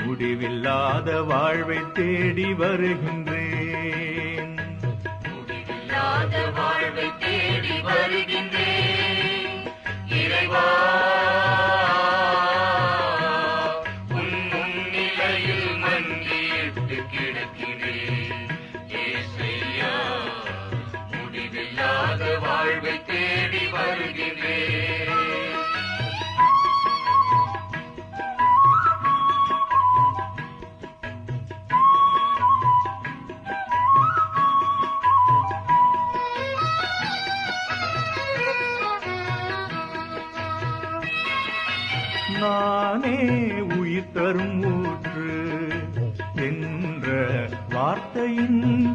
முடிவில்லாத வாழ்வை தேடி வருகின்றேன். முடிவில்லாத வாழ்வை தேடி வருகின்றேன். இறைவா, உன் முன்னிலையில் மண்டியிட்டு கிடக்கிறேன். ஏசையா, முடிவில்லாத வாழ்வை தேடி வருகின்றேன். நானே உயிர் தரும் ஊற்று என்ற வார்த்தையின்